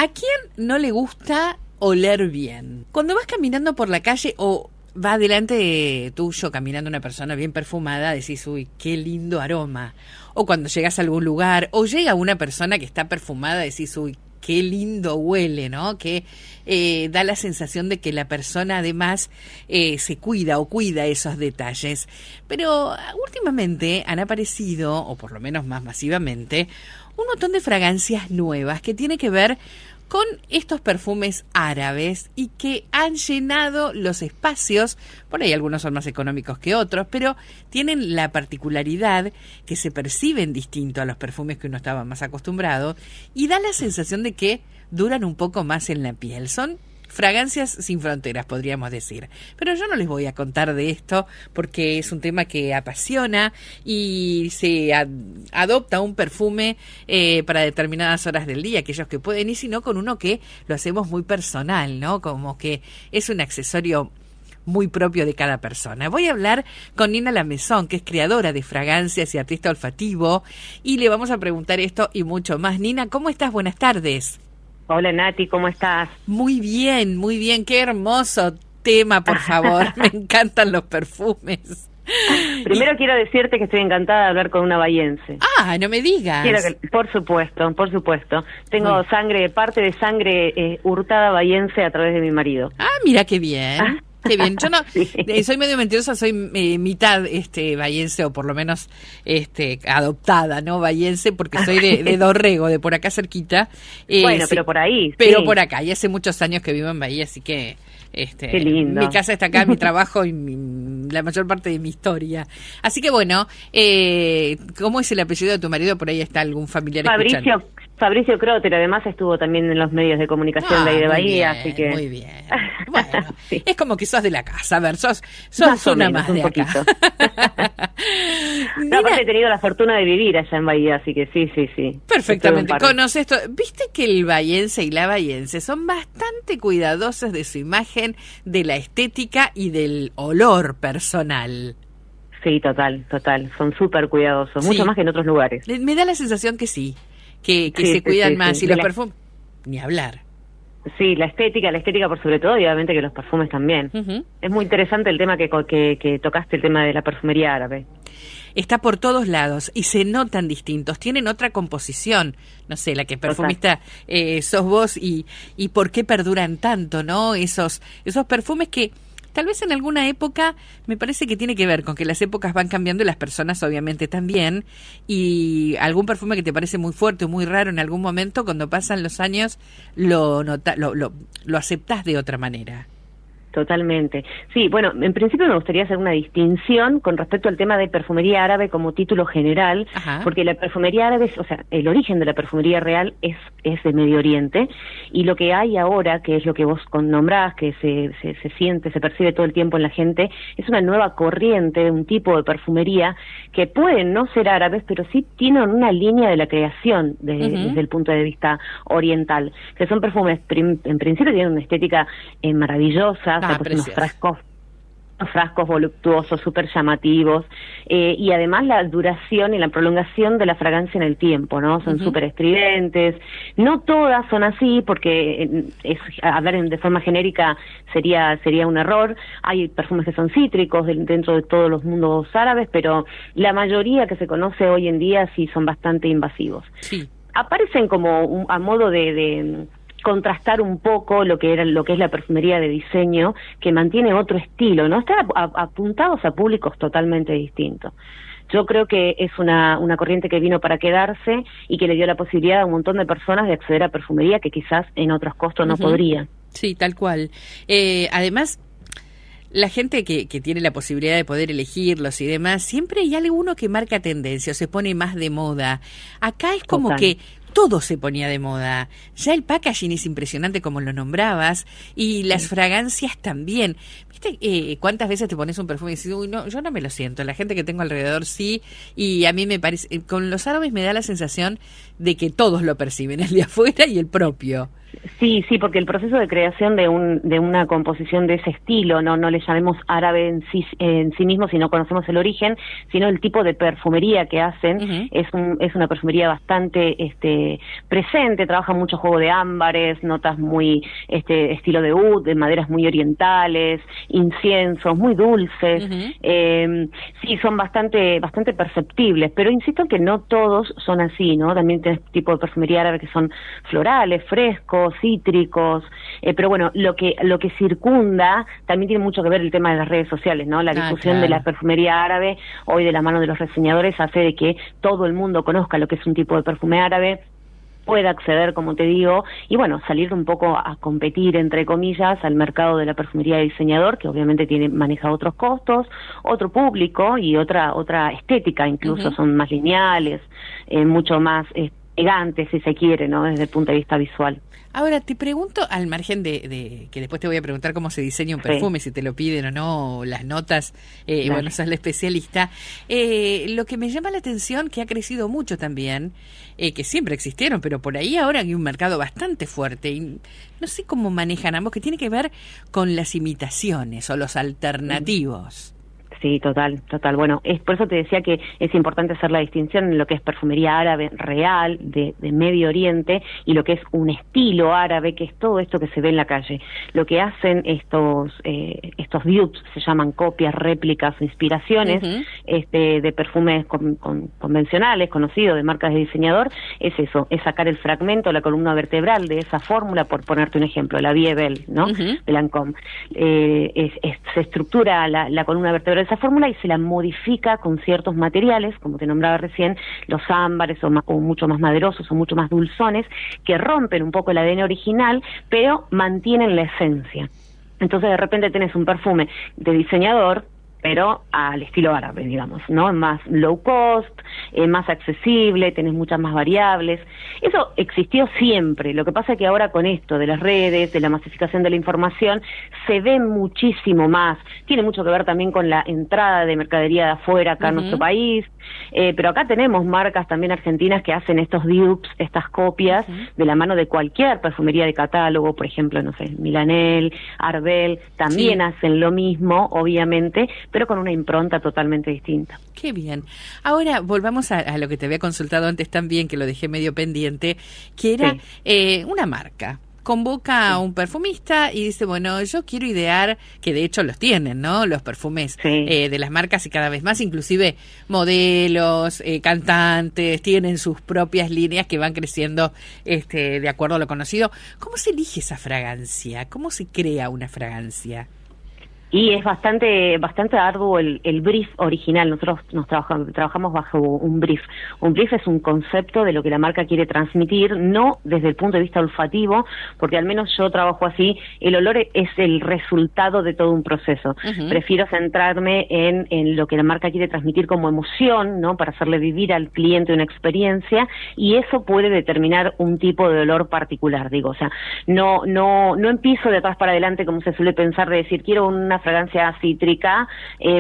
¿A quién no le gusta oler bien? Cuando vas caminando por la calle o va delante tuyo caminando una persona bien perfumada, decís, uy, qué lindo aroma. O cuando llegas a algún lugar, o llega una persona que está perfumada, decís, uy, qué lindo huele, ¿no? Que da la sensación de que la persona además se cuida o cuida esos detalles. Pero últimamente han aparecido, o por lo menos más masivamente, un montón de fragancias nuevas que tiene que ver con estos perfumes árabes y que han llenado los espacios. Por ahí algunos son más económicos que otros, pero tienen la particularidad que se perciben distinto a los perfumes que uno estaba más acostumbrado y da la sensación de que duran un poco más en la piel. Son fragancias sin fronteras, podríamos decir. Pero yo no les voy a contar de esto porque es un tema que apasiona y se adopta un perfume para determinadas horas del día, aquellos que pueden, y si no, con uno que lo hacemos muy personal, ¿no? Como que es un accesorio muy propio de cada persona. Voy a hablar con Nina Lamezón, que es creadora de fragancias y artista olfativo, y le vamos a preguntar esto y mucho más. Nina, ¿cómo estás? Buenas tardes. Hola Nati, ¿cómo estás? Muy bien, qué hermoso tema, por favor. Me encantan los perfumes. Primero quiero decirte que estoy encantada de hablar con una bahiense. Ah, no me digas. Por supuesto. Tengo parte de sangre hurtada bahiense a través de mi marido. Ah, mira qué bien. Qué bien. Yo no soy medio mentirosa, soy mitad bahiense, o por lo menos adoptada, ¿no? Bahiense, porque soy de Dorrego, de por acá cerquita. Bueno, pero por ahí. Pero por acá, y hace muchos años que vivo en Bahía, así que qué lindo. Mi casa está acá, mi trabajo y la mayor parte de mi historia. Así que bueno, ¿cómo es el apellido de tu marido? Por ahí está algún familiar escuchando. Fabricio Crotter, además estuvo también en los medios de comunicación de ahí de Bahía, bien, así que... Muy bien. Bueno, sí. Es como que sos de la casa, a ver, sos una más de acá. No, aparte he tenido la fortuna de vivir allá en Bahía, así que sí. Perfectamente, conoces esto. Viste que el bahiense y la bahiense son bastante cuidadosos de su imagen, de la estética y del olor personal. Sí, total, son súper cuidadosos, mucho más que en otros lugares. Me da la sensación que sí. Que se cuidan más, y los perfumes, ni hablar. Sí, la estética por sobre todo, y obviamente que los perfumes también. Uh-huh. Es muy interesante el tema que tocaste, el tema de la perfumería árabe. Está por todos lados y se notan distintos, tienen otra composición, no sé, la que perfumista sos vos, y por qué perduran tanto, ¿no? Esos perfumes que tal vez en alguna época, me parece que tiene que ver con que las épocas van cambiando y las personas obviamente también, y algún perfume que te parece muy fuerte o muy raro en algún momento, cuando pasan los años lo aceptás de otra manera. Totalmente. Sí, bueno, en principio me gustaría hacer una distinción con respecto al tema de perfumería árabe como título general. Ajá. Porque la perfumería árabe, el origen de la perfumería real es de Medio Oriente, y lo que hay ahora, que es lo que vos nombrás, que se siente, se percibe todo el tiempo en la gente, es una nueva corriente, un tipo de perfumería que pueden no ser árabes, pero sí tienen una línea de la creación desde el punto de vista oriental, que son perfumes, en principio tienen una estética maravillosa, unos frascos voluptuosos, súper llamativos, y además la duración y la prolongación de la fragancia en el tiempo, ¿no? Son súper estridentes. No todas son así, porque hablar de forma genérica sería un error. Hay perfumes que son cítricos dentro de todos los mundos árabes, pero la mayoría que se conoce hoy en día sí son bastante invasivos. Sí. Aparecen como a modo de contrastar un poco lo que es la perfumería de diseño, que mantiene otro estilo, ¿no? Están apuntados a públicos totalmente distintos. Yo creo que es una corriente que vino para quedarse y que le dio la posibilidad a un montón de personas de acceder a perfumería que quizás en otros costos no podrían. Sí, tal cual. Además, la gente que tiene la posibilidad de poder elegirlos y demás, siempre hay alguno que marca tendencia o se pone más de moda. Acá es como que todo se ponía de moda. Ya el packaging es impresionante, como lo nombrabas, y las fragancias también. ¿Viste cuántas veces te pones un perfume y dices, uy, no, yo no me lo siento, la gente que tengo alrededor sí, y a mí me parece, con los árabes me da la sensación de que todos lo perciben, el de afuera y el propio. Sí, sí, porque el proceso de creación de una composición de ese estilo, no le llamemos árabe en sí mismo, si no conocemos el origen, sino el tipo de perfumería que hacen, es una perfumería bastante presente, trabaja mucho juego de ámbares, notas muy estilo de oud, de maderas muy orientales, inciensos, muy dulces, sí, son bastante perceptibles, pero insisto que no todos son así, ¿no? También tenés tipo de perfumería árabe que son florales, frescos, cítricos, pero bueno, lo que circunda también tiene mucho que ver el tema de las redes sociales, ¿no? La difusión de la perfumería árabe hoy de la mano de los reseñadores hace de que todo el mundo conozca lo que es un tipo de perfume árabe, pueda acceder, como te digo, y bueno, salir un poco a competir, entre comillas, al mercado de la perfumería de diseñador, que obviamente maneja otros costos, otro público y otra estética, incluso son más lineales, mucho más elegantes, si se quiere, ¿no? Desde el punto de vista visual. Ahora, te pregunto, al margen de que después te voy a preguntar cómo se diseña un perfume, si te lo piden o no, o las notas, bueno, sos la especialista. Lo que me llama la atención, que ha crecido mucho también, que siempre existieron, pero por ahí ahora hay un mercado bastante fuerte, y no sé cómo manejan ambos, que tiene que ver con las imitaciones o los alternativos. Sí, total. Bueno, es por eso te decía que es importante hacer la distinción en lo que es perfumería árabe real, de Medio Oriente, y lo que es un estilo árabe, que es todo esto que se ve en la calle. Lo que hacen estos dupes, se llaman copias, réplicas, inspiraciones, de perfumes convencionales, conocidos, de marcas de diseñador, es eso, es sacar el fragmento, la columna vertebral de esa fórmula, por ponerte un ejemplo, la Vie Belle, ¿no? De Lancôme. Se estructura la columna vertebral de esa fórmula y se la modifica con ciertos materiales, como te nombraba recién, los ámbares o mucho más maderosos o mucho más dulzones, que rompen un poco el ADN original, pero mantienen la esencia. Entonces de repente tenés un perfume de diseñador, pero al estilo árabe, digamos, ¿no? Más low cost, más accesible, tenés muchas más variables. Eso existió siempre. Lo que pasa es que ahora con esto de las redes, de la masificación de la información, se ve muchísimo más. Tiene mucho que ver también con la entrada de mercadería de afuera acá en nuestro país, pero acá tenemos marcas también argentinas que hacen estos dupes, estas copias, de la mano de cualquier perfumería de catálogo, por ejemplo, no sé, Milanel, Arbel, también hacen lo mismo, obviamente, pero con una impronta totalmente distinta. Qué bien. Ahora volvamos a lo que te había consultado antes también, que lo dejé medio pendiente, que era una marca. Convoca a un perfumista y dice, bueno, yo quiero idear, que de hecho los tienen, ¿no? Los perfumes de las marcas y cada vez más, inclusive modelos, cantantes, tienen sus propias líneas que van creciendo de acuerdo a lo conocido. ¿Cómo se elige esa fragancia? ¿Cómo se crea una fragancia? Y es bastante arduo el brief original. Nosotros trabajamos bajo un brief. Un brief es un concepto de lo que la marca quiere transmitir, no desde el punto de vista olfativo, porque al menos yo trabajo así. El olor es el resultado de todo un proceso. Prefiero centrarme en lo que la marca quiere transmitir como emoción, ¿no? Para hacerle vivir al cliente una experiencia, y eso puede determinar un tipo de olor particular, digo. O sea, no empiezo de atrás para adelante como se suele pensar, de decir, quiero una fragancia cítrica,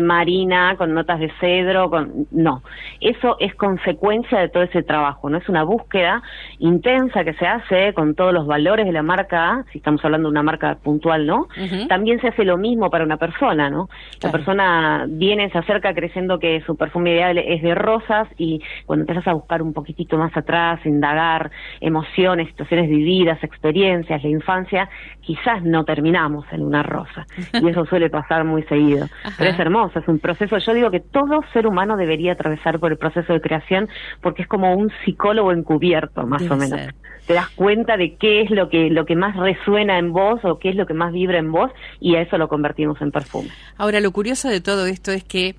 marina, con notas de cedro, no. Eso es consecuencia de todo ese trabajo, ¿no? Es una búsqueda intensa que se hace con todos los valores de la marca, si estamos hablando de una marca puntual, ¿no? También se hace lo mismo para una persona, ¿no? La persona se acerca creyendo que su perfume ideal es de rosas, y cuando empiezas a buscar un poquitito más atrás, indagar emociones, situaciones vividas, experiencias, la infancia, quizás no terminamos en una rosa. Y eso suele pasar muy seguido. Pero es hermoso, es un proceso. Yo digo que todo ser humano debería atravesar por el proceso de creación, porque es como un psicólogo encubierto, más o menos. Te das cuenta de qué es lo que más resuena en vos, o qué es lo que más vibra en vos, y a eso lo convertimos en perfume. Ahora, lo curioso de todo esto es que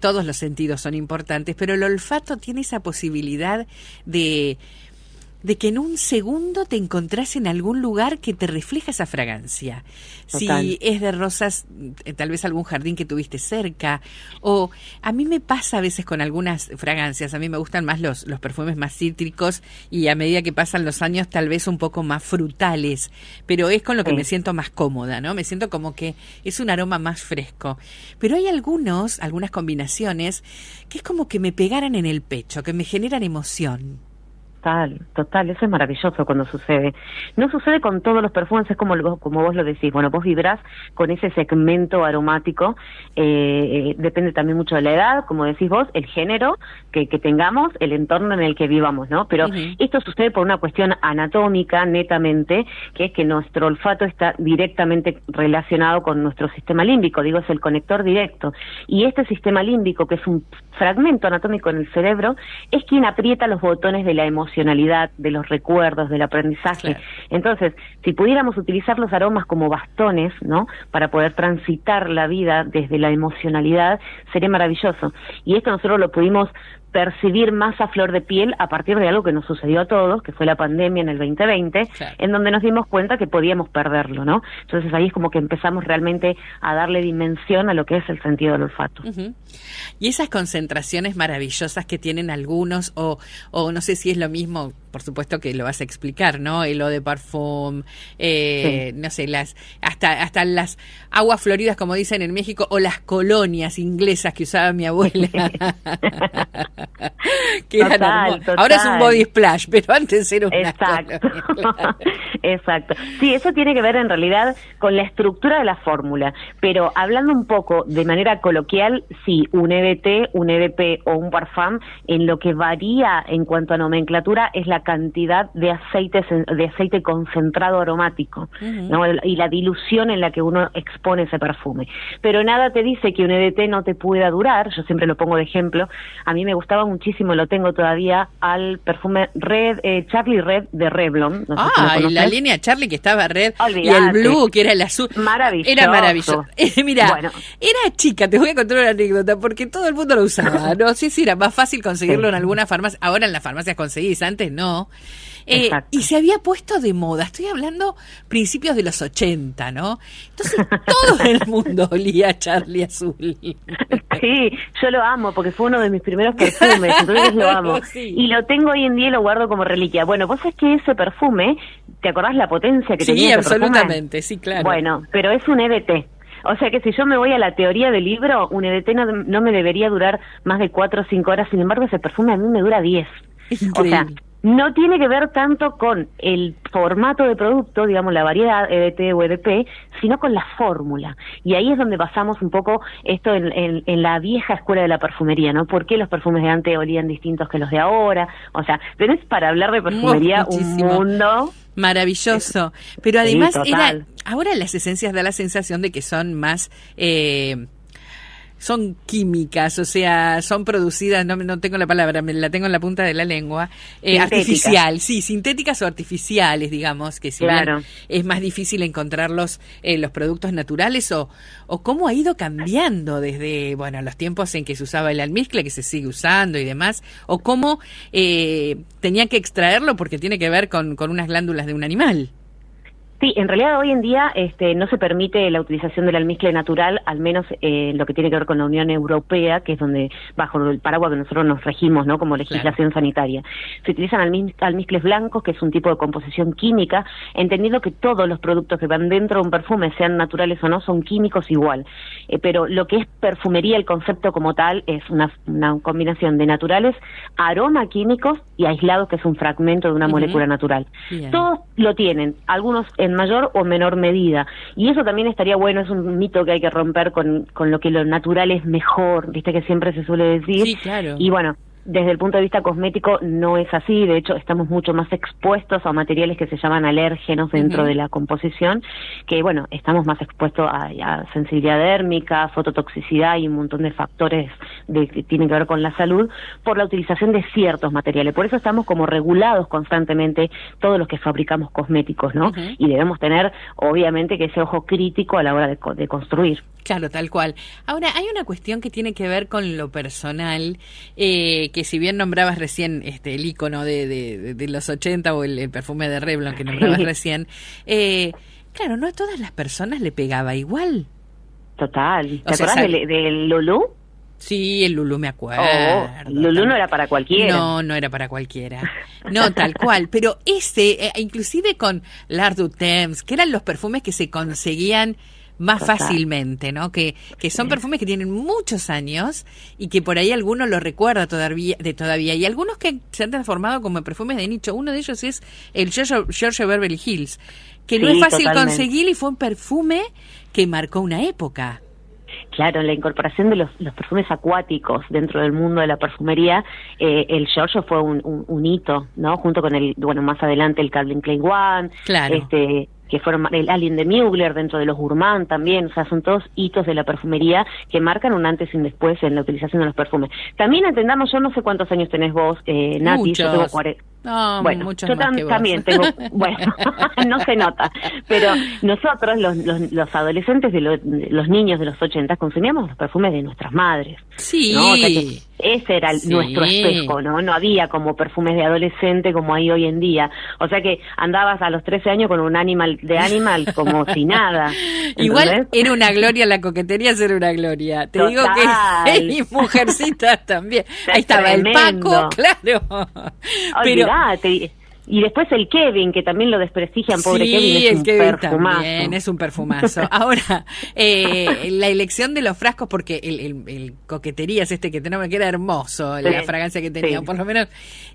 todos los sentidos son importantes, pero el olfato tiene esa posibilidad de que en un segundo te encontrás en algún lugar que te refleja esa fragancia. Total. Si es de rosas, tal vez algún jardín que tuviste cerca, o a mí me pasa a veces con algunas fragancias, a mí me gustan más los perfumes más cítricos, y a medida que pasan los años tal vez un poco más frutales, pero es con lo que me siento más cómoda, ¿no? Me siento como que es un aroma más fresco. Pero hay algunas combinaciones que es como que me pegaran en el pecho, que me generan emoción. Total, eso es maravilloso cuando sucede. No sucede con todos los perfumes, es como vos lo decís, bueno, vos vibrás con ese segmento aromático, depende también mucho de la edad, como decís vos, el género que tengamos, el entorno en el que vivamos, ¿no? Pero esto sucede por una cuestión anatómica, netamente, que es que nuestro olfato está directamente relacionado con nuestro sistema límbico, digo, es el conector directo. Y este sistema límbico, que es un fragmento anatómico en el cerebro, es quien aprieta los botones de la emocionalidad, de los recuerdos, del aprendizaje. Claro. Entonces, si pudiéramos utilizar los aromas como bastones, ¿no?, para poder transitar la vida desde la emocionalidad, sería maravilloso. Y esto nosotros lo pudimos percibir más a flor de piel a partir de algo que nos sucedió a todos, que fue la pandemia en el 2020, claro, en donde nos dimos cuenta que podíamos perderlo, ¿no? Entonces ahí es como que empezamos realmente a darle dimensión a lo que es el sentido del olfato. Y esas concentraciones maravillosas que tienen algunos, o no sé si es lo mismo, por supuesto que lo vas a explicar, ¿no? El eau de parfum, sí, no sé, hasta las aguas floridas, como dicen en México, o las colonias inglesas que usaba mi abuela. Que total. Ahora es un body splash, pero antes era una colonia. Exacto. Sí, eso tiene que ver en realidad con la estructura de la fórmula, pero hablando un poco de manera coloquial, sí, un EDT, un EDP o un parfum, en lo que varía en cuanto a nomenclatura es la cantidad de aceite concentrado aromático, ¿no?, y la dilución en la que uno expone ese perfume. Pero nada te dice que un EDT no te pueda durar. Yo siempre lo pongo de ejemplo. A mí me gustaba muchísimo, lo tengo todavía, al perfume Charlie Red de Revlon. No sé si y la línea Charlie, que estaba red, olvidate, y el blue, que era el azul. Maravilloso. Era maravilloso. Mira, bueno, era chica, te voy a contar una anécdota, porque todo el mundo lo usaba. No sé si era más fácil conseguirlo en alguna farmacia. Ahora en las farmacias conseguís, antes no. Y se había puesto de moda, estoy hablando principios de los 80, ¿no? Entonces todo el mundo olía a Charlie azul. Sí, yo lo amo porque fue uno de mis primeros perfumes, entonces lo amo. Sí. Y lo tengo hoy en día y lo guardo como reliquia. Bueno, vos sabés que ese perfume, ¿te acordás la potencia que tenía? Sí, absolutamente, sí, claro. Bueno, pero es un EDT. O sea que si yo me voy a la teoría del libro, un EDT no me debería durar más de 4 o 5 horas, sin embargo ese perfume a mí me dura 10. Increíble. O sea, no tiene que ver tanto con el formato de producto, digamos, la variedad EDT o EDP, sino con la fórmula. Y ahí es donde basamos un poco esto en la vieja escuela de la perfumería, ¿no? ¿Por qué los perfumes de antes olían distintos que los de ahora? O sea, tenés para hablar de perfumería un mundo maravilloso. Pero además ahora las esencias da la sensación de que son más... son químicas, o sea, son producidas, no tengo la palabra, me la tengo en la punta de la lengua, artificial, sí, sintéticas o artificiales, digamos, que si bien es más difícil encontrarlos los productos naturales, o cómo ha ido cambiando desde, bueno, los tiempos en que se usaba el almizcle, que se sigue usando y demás, o cómo tenían que extraerlo porque tiene que ver con unas glándulas de un animal. Sí, en realidad hoy en día no se permite la utilización del almizcle natural, al menos lo que tiene que ver con la Unión Europea, que es donde bajo el paraguas que nosotros nos regimos, ¿no?, como legislación sanitaria. Se utilizan almizcles blancos, que es un tipo de composición química, entendiendo que todos los productos que van dentro de un perfume, sean naturales o no, son químicos igual. Pero lo que es perfumería, el concepto como tal, es una combinación de naturales, aroma químicos y aislados, que es un fragmento de una molécula natural. Bien. Todos lo tienen, algunos en mayor o menor medida, y eso también estaría bueno, es un mito que hay que romper con lo que lo natural es mejor, viste que siempre se suele decir. Sí, claro. Y bueno, desde el punto de vista cosmético no es así, de hecho estamos mucho más expuestos a materiales que se llaman alérgenos dentro de la composición, que bueno, estamos más expuestos a sensibilidad dérmica, fototoxicidad y un montón de factores que tienen que ver con la salud por la utilización de ciertos materiales. Por eso estamos como regulados constantemente todos los que fabricamos cosméticos, ¿no? Y debemos tener obviamente que ese ojo crítico a la hora de construir. Claro, tal cual. Ahora, hay una cuestión que tiene que ver con lo personal, que si bien nombrabas recién el ícono de los 80 o el perfume de Revlon que nombrabas recién, claro, no a todas las personas le pegaba igual. Total. ¿Te acordás del Lulú? Sí, el Lulú me acuerdo. Lulú no era para cualquiera. No era para cualquiera. No, tal cual. Pero inclusive con l'Art du Temps, que eran los perfumes que se conseguían más fácilmente, ¿no? Que son perfumes que tienen muchos años y que por ahí alguno lo recuerda todavía, y algunos que se han transformado como perfumes de nicho. Uno de ellos es el Giorgio Beverly Hills, que no es fácil conseguir y fue un perfume que marcó una época. Claro, la incorporación de los perfumes acuáticos dentro del mundo de la perfumería, el Giorgio fue un hito, ¿no? Junto con más adelante el Calvin Klein One, claro. Que fueron el Alien de Mugler dentro de los Gourmand también, o sea, son todos hitos de la perfumería que marcan un antes y un después en la utilización de los perfumes. También entendamos, yo no sé cuántos años tenés vos, Nati, muchos. Yo tengo 40. No, bueno, muchos yo más que vos. también tengo, bueno, no se nota, pero nosotros, los adolescentes de los niños de los 80 consumíamos los perfumes de nuestras madres. Sí. ¿no? O sea que ese era nuestro espejo, ¿no? No había como perfumes de adolescente como hay hoy en día. O sea que andabas a los 13 años con un Animal como si nada. Igual era una gloria, la coquetería era una gloria. Te digo que y mujercitas también. Ahí estaba tremendo. El Paco, claro. Olvidate. Y después el Kevin, que también lo desprestigian, pobre Kevin, es un perfumazo. También es un perfumazo. Ahora, la elección de los frascos, porque el coqueterías que tenemos, que era hermoso, la fragancia que tenía, por lo menos,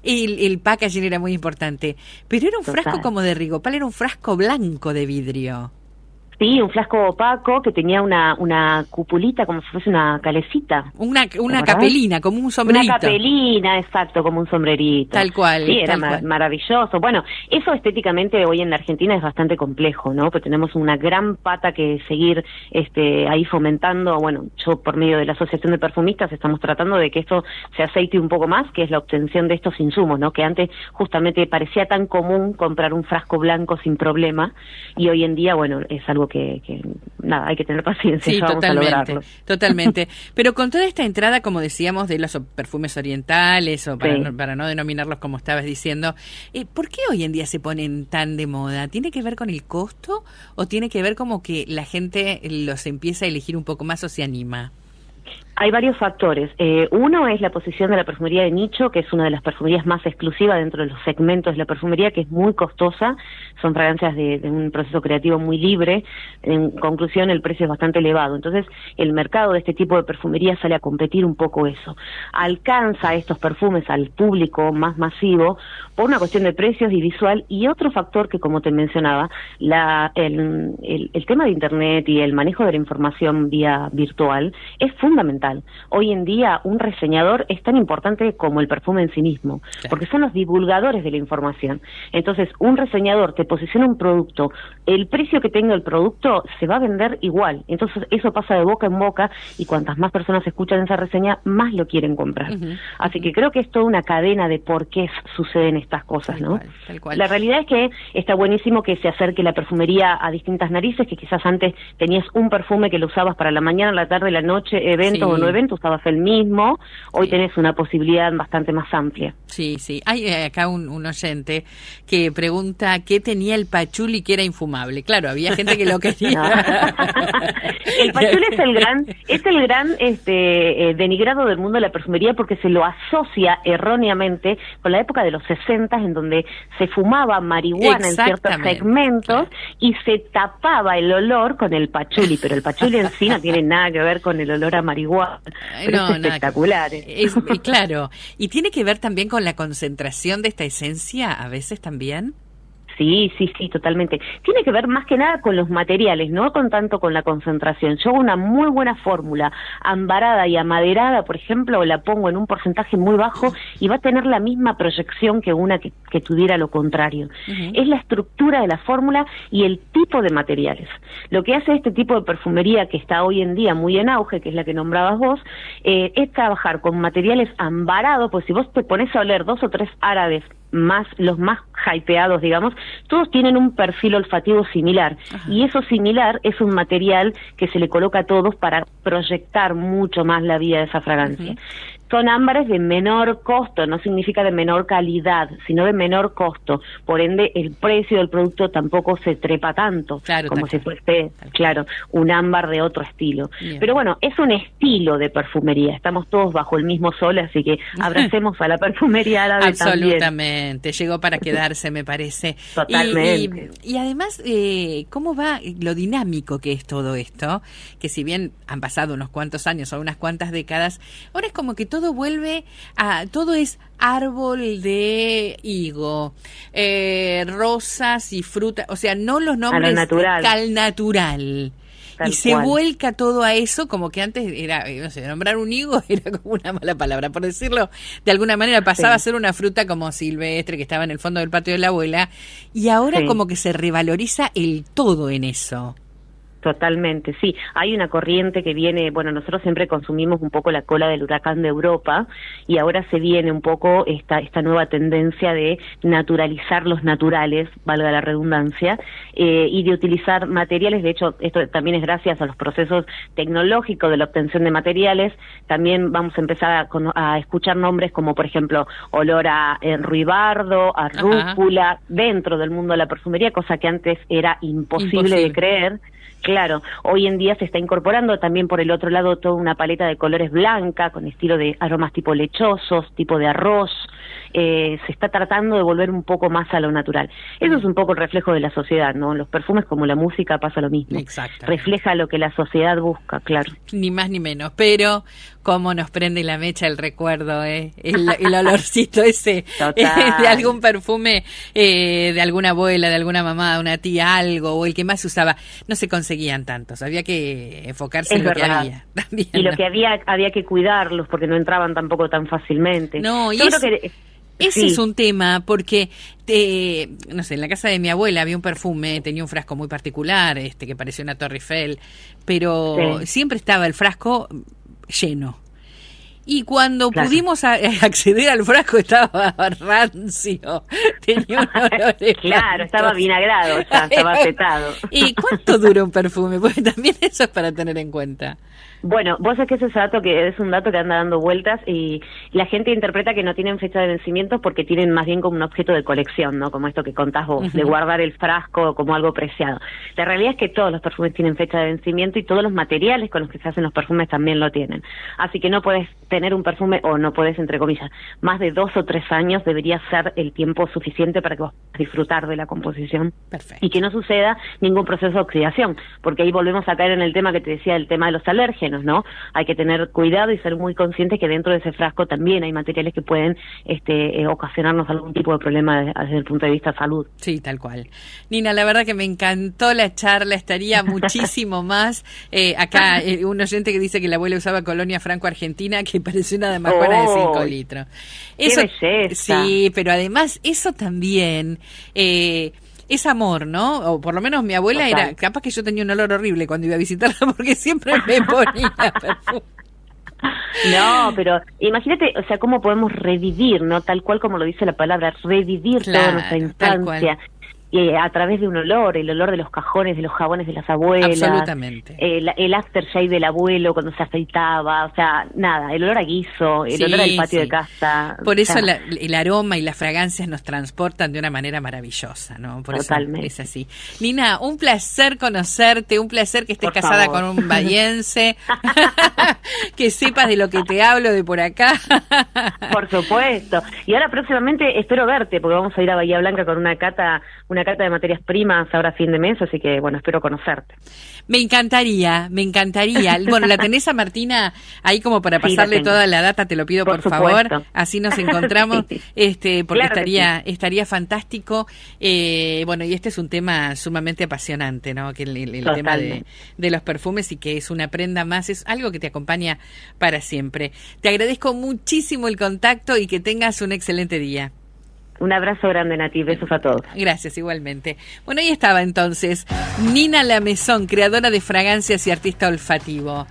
el packaging era muy importante. Pero era un frasco como de Rigopal, era un frasco blanco de vidrio. Sí, un flasco opaco que tenía una cupulita como si fuese una calecita. Una capelina, como un sombrerito. Una capelina, exacto, como un sombrerito. Tal cual. Sí, era maravilloso. Bueno, eso estéticamente hoy en la Argentina es bastante complejo, ¿no? Porque tenemos una gran pata que seguir ahí fomentando. Bueno, yo por medio de la Asociación de Perfumistas estamos tratando de que esto se aceite un poco más, que es la obtención de estos insumos, ¿no? Que antes justamente parecía tan común comprar un frasco blanco sin problema y hoy en día, bueno, es algo que nada, hay que tener paciencia, sí, ya vamos a lograrlo. Totalmente. Pero con toda esta entrada, como decíamos, de los perfumes orientales, o para no denominarlos como estabas diciendo, ¿por qué hoy en día se ponen tan de moda? ¿Tiene que ver con el costo o tiene que ver como que la gente los empieza a elegir un poco más o se anima? Hay varios factores. Uno es la posición de la perfumería de nicho, que es una de las perfumerías más exclusivas dentro de los segmentos de la perfumería, que es muy costosa. Son fragancias de un proceso creativo muy libre. En conclusión, el precio es bastante elevado. Entonces, el mercado de este tipo de perfumería sale a competir un poco eso. Alcanza estos perfumes al público más masivo por una cuestión de precios y visual. Y otro factor que, como te mencionaba, el tema de Internet y el manejo de la información vía virtual es fundamental. Hoy en día un reseñador es tan importante como el perfume en sí mismo, porque son los divulgadores de la información. Entonces, un reseñador te posiciona un producto, el precio que tenga el producto se va a vender igual. Entonces, eso pasa de boca en boca y cuantas más personas escuchan esa reseña, más lo quieren comprar. Así que creo que es toda una cadena de por qué suceden estas cosas, ¿no? Tal cual. La realidad es que está buenísimo que se acerque la perfumería a distintas narices, que quizás antes tenías un perfume que lo usabas para la mañana, la tarde, la noche, eventos o no eventos, usabas el mismo. Hoy tenés una posibilidad bastante más amplia. Sí. Hay acá un oyente que pregunta qué tenía el pachuli que era infumable. Claro, había gente que lo quería. El pachuli es el gran denigrado del mundo de la perfumería, porque se lo asocia erróneamente con la época de los 60, en donde se fumaba marihuana en ciertos segmentos y se tapaba el olor con el pachuli, pero el pachuli en sí no tiene nada que ver con el olor a marihuana. Pero es espectacular. Claro. ¿Y tiene que ver también con la concentración de esta esencia a veces también? Sí, totalmente. Tiene que ver más que nada con los materiales, no con tanto con la concentración. Yo hago una muy buena fórmula, ambarada y amaderada, por ejemplo, la pongo en un porcentaje muy bajo y va a tener la misma proyección que una que tuviera lo contrario. Es la estructura de la fórmula y el tipo de materiales. Lo que hace este tipo de perfumería, que está hoy en día muy en auge, que es la que nombrabas vos, es trabajar con materiales ambarados, pues si vos te pones a oler 2 o 3 árabes, los más hypeados, digamos, todos tienen un perfil olfativo similar. Y eso similar es un material que se le coloca a todos para proyectar mucho más la vida de esa fragancia. son ámbares de menor costo, no significa de menor calidad, sino de menor costo. Por ende, el precio del producto tampoco se trepa tanto, como si fuese, un ámbar de otro estilo. Bien. Pero bueno, es un estilo de perfumería. Estamos todos bajo el mismo sol, así que abracemos a la perfumería árabe. Absolutamente, llegó para quedarse, me parece. Totalmente. Y además, ¿cómo va lo dinámico que es todo esto? Que si bien han pasado unos cuantos años o unas cuantas décadas, ahora es como que todo vuelve a... Todo es árbol de higo, rosas y frutas, o sea, no los nombres... A lo natural. Al natural. Tal y se cual. vuelca todo a eso, como que antes era, no sé, nombrar un higo era como una mala palabra, por decirlo de alguna manera, pasaba a ser una fruta como silvestre que estaba en el fondo del patio de la abuela, y ahora como que se revaloriza el todo en eso. Totalmente, sí. Hay una corriente que viene, bueno, nosotros siempre consumimos un poco la cola del huracán de Europa y ahora se viene un poco esta nueva tendencia de naturalizar los naturales, valga la redundancia, y de utilizar materiales. De hecho, esto también es gracias a los procesos tecnológicos de la obtención de materiales. También vamos a empezar a escuchar nombres como, por ejemplo, olor a ruibardo, a rúcula, dentro del mundo de la perfumería, cosa que antes era imposible de creer. Claro, hoy en día se está incorporando también por el otro lado toda una paleta de colores blanca, con estilo de aromas tipo lechosos, tipo de arroz. Se está tratando de volver un poco más a lo natural. Eso es un poco el reflejo de la sociedad, ¿no? Los perfumes, como la música, pasa lo mismo. Exacto. Refleja lo que la sociedad busca, claro. Ni más ni menos, pero cómo nos prende la mecha el recuerdo, el olorcito ese de algún perfume, de alguna abuela, de alguna mamá, de una tía, algo, o el que más se usaba. No se conseguían tantos, había que enfocarse en lo que había. También, y lo que había que cuidarlos, porque no entraban tampoco tan fácilmente. No, y ese es un tema, porque, no sé, en la casa de mi abuela había un perfume, tenía un frasco muy particular, que parecía una Torre Eiffel, pero siempre estaba el frasco lleno. Y cuando pudimos acceder al frasco estaba rancio, tenía un olor estaba vinagrado, estaba acetado. ¿Y cuánto dura un perfume? Porque también eso es para tener en cuenta. Bueno, vos sabés que ese dato que es un dato que anda dando vueltas y la gente interpreta que no tienen fecha de vencimiento porque tienen más bien como un objeto de colección, ¿no? Como esto que contás vos, de guardar el frasco como algo preciado. La realidad es que todos los perfumes tienen fecha de vencimiento y todos los materiales con los que se hacen los perfumes también lo tienen. Así que no podés tener un perfume, o no podés, entre comillas, más de 2 o 3 años debería ser el tiempo suficiente para que vos puedas disfrutar de la composición. Perfecto. Y que no suceda ningún proceso de oxidación, porque ahí volvemos a caer en el tema que te decía, el tema de los alérgenos, ¿no? Hay que tener cuidado y ser muy conscientes que dentro de ese frasco también hay materiales que pueden ocasionarnos algún tipo de problema desde el punto de vista de salud. Sí, tal cual. Nina, la verdad que me encantó la charla, estaría muchísimo más. Acá un oyente que dice que la abuela usaba colonia franco-argentina, que parece una damajuana de 5 litros. Eso, ¡qué belleza! Sí, pero además eso también... es amor, ¿no? O por lo menos mi abuela era... Capaz que yo tenía un olor horrible cuando iba a visitarla porque siempre me ponía perfume. No, pero imagínate, o sea, cómo podemos revivir, ¿no? Tal cual como lo dice la palabra, revivir toda nuestra infancia. A través de un olor, el olor de los cajones, de los jabones de las abuelas. Absolutamente. El aftershave del abuelo cuando se afeitaba, o sea, nada, el olor a guiso, el olor al patio de casa. Por eso el aroma y las fragancias nos transportan de una manera maravillosa, ¿no? Por Totalmente. Eso es así. Nina, un placer conocerte, un placer que estés casada con un bahiense, que sepas de lo que te hablo de por acá. Por supuesto. Y ahora próximamente espero verte, porque vamos a ir a Bahía Blanca con una cata de materias primas ahora a fin de mes, así que bueno, espero conocerte. Me encantaría. Bueno, ¿la tenés a Martina ahí como para pasarle toda la data? Te lo pido por favor, así nos encontramos, porque claro estaría fantástico. Bueno, y este es un tema sumamente apasionante, ¿no? Que el tema de los perfumes, y que es una prenda más, es algo que te acompaña para siempre. Te agradezco muchísimo el contacto y que tengas un excelente día. Un abrazo grande, Nati, besos a todos. Gracias, igualmente. Bueno, ahí estaba entonces Nina Lamezón, creadora de fragancias y artista olfativo.